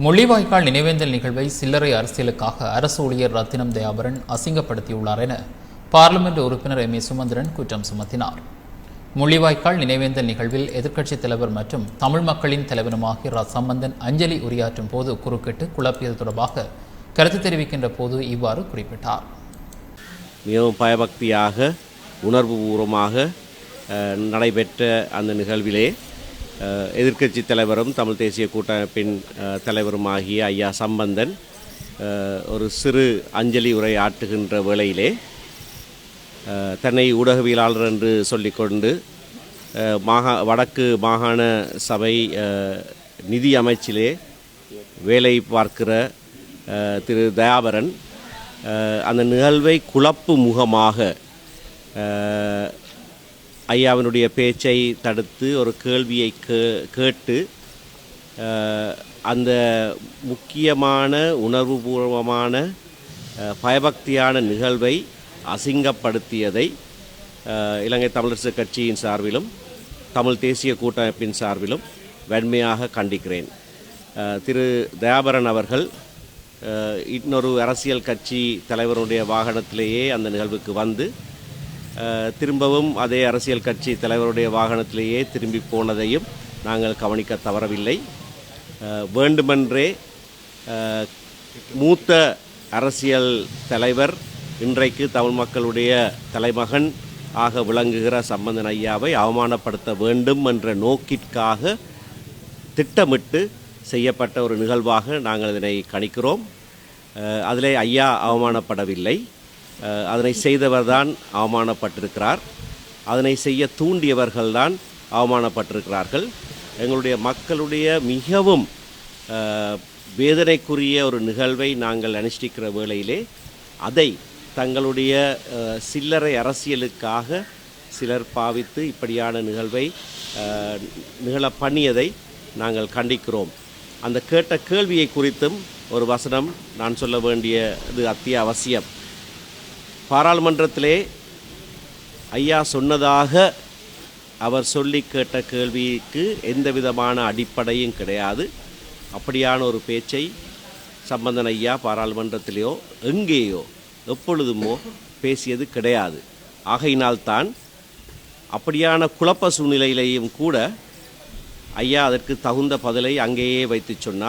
முள்ளிவாய்க்கால் நினைவேந்தல் நிகழ்வை சில்லறை அரசியலுக்காக அரசு ஊழியர் ரத்தினம் தயாபரன் அசிங்கப்படுத்தியுள்ளார் என பார்லிமெண்ட் உறுப்பினர் எம் ஏ சுமந்திரன் குற்றம் சுமத்தினார். முள்ளிவாய்க்கால் நினைவேந்தல் நிகழ்வில் எதிர்க்கட்சித் தலைவர் மற்றும் தமிழ் மக்களின் தலைவருமாகிய ரா சம்பந்தன் அஞ்சலி உரையாற்றும் போது குறுக்கிட்டு குழப்பியது தொடர்பாக கருத்து தெரிவிக்கின்ற போது இவ்வாறு குறிப்பிட்டார். மிகவும் பயபக்தியாக உணர்வுபூர்வமாக நடைபெற்ற அந்த நிகழ்விலே எதிர்க்கட்சி தலைவரும் தமிழ் தேசிய கூட்டமைப்பின் தலைவருமாகிய ஐயா சம்பந்தன் ஒரு சிறு அஞ்சலி உரை ஆற்றுகின்ற வேளையிலே தன்னை ஊடகவியலாளர் என்று சொல்லிக்கொண்டு வடக்கு மாகாண சபை நிதி அமைச்சிலே வேலை பார்க்கிற திரு தயாபரன் அந்த நிகழ்வை குழப்பு முகமாக ஐயாவினுடைய பேச்சை தடுத்து ஒரு கேள்வியை கேட்டு அந்த முக்கியமான உணர்வுபூர்வமான பயபக்தியான நிகழ்வை அசிங்கப்படுத்தியதை இலங்கை தமிழரசு கட்சியின் சார்பிலும் தமிழ் தேசிய கூட்டமைப்பின் சார்பிலும் வன்மையாக கண்டிக்கிறேன். திரு தயாபரன் அவர்கள் இன்னொரு அரசியல் கட்சி தலைவருடைய வாகனத்திலேயே அந்த நிகழ்வுக்கு வந்து திரும்பவும் அதே அரசியல் கட்சி தலைவருடைய வாகனத்திலேயே திரும்பி போனதையும் நாங்கள் கவனிக்க தவறவில்லை. வேண்டுமென்றே மூத்த அரசியல் தலைவர் இன்றைக்கு தமிழ் மக்களுடைய தலைமகன் ஆக விளங்குகிற சம்பந்தன் ஐயாவை அவமானப்படுத்த வேண்டும் என்ற நோக்கிற்காக திட்டமிட்டு செய்யப்பட்ட ஒரு நிகழ்வாக நாங்கள் இதனை கணிக்கிறோம். அதிலே ஐயா அவமானப்படவில்லை. அதனை செய்தவர்தான் அவமானப்பட்டிருக்கிறார். அதனை செய்ய தூண்டியவர்கள்தான் அவமானப்பட்டிருக்கிறார்கள். எங்களுடைய மக்களுடைய மிகவும் வேதனைக்குரிய ஒரு நிகழ்வை நாங்கள் அனுஷ்டிக்கிற வேளையிலே அதை தங்களுடைய சில்லறை அரசியலுக்காக சிலர் பாவித்து இப்படியான நிகழ்வை நிகழ பண்ணியதை நாங்கள் கண்டிக்கிறோம். அந்த கேட்ட கேள்வியை குறித்தும் ஒரு வசனம் நான் சொல்ல வேண்டியது அத்தியாவசியம். பாராளுமன்றத்திலே ஐயா சொன்னதாக அவர் சொல்லி கேட்ட கேள்விக்கு எந்த விதமான அடிப்படையும் கிடையாது. அப்படியான ஒரு பேச்சை சம்பந்தன் ஐயா பாராளுமன்றத்திலேயோ எங்கேயோ எப்பொழுதுமோ பேசியது கிடையாது. ஆகையினால்தான் அப்படியான குழப்ப சூழ்நிலையிலேயும் கூட ஐயா அதற்கு தகுந்த பதிலை அங்கேயே வைத்து சொன்னார்.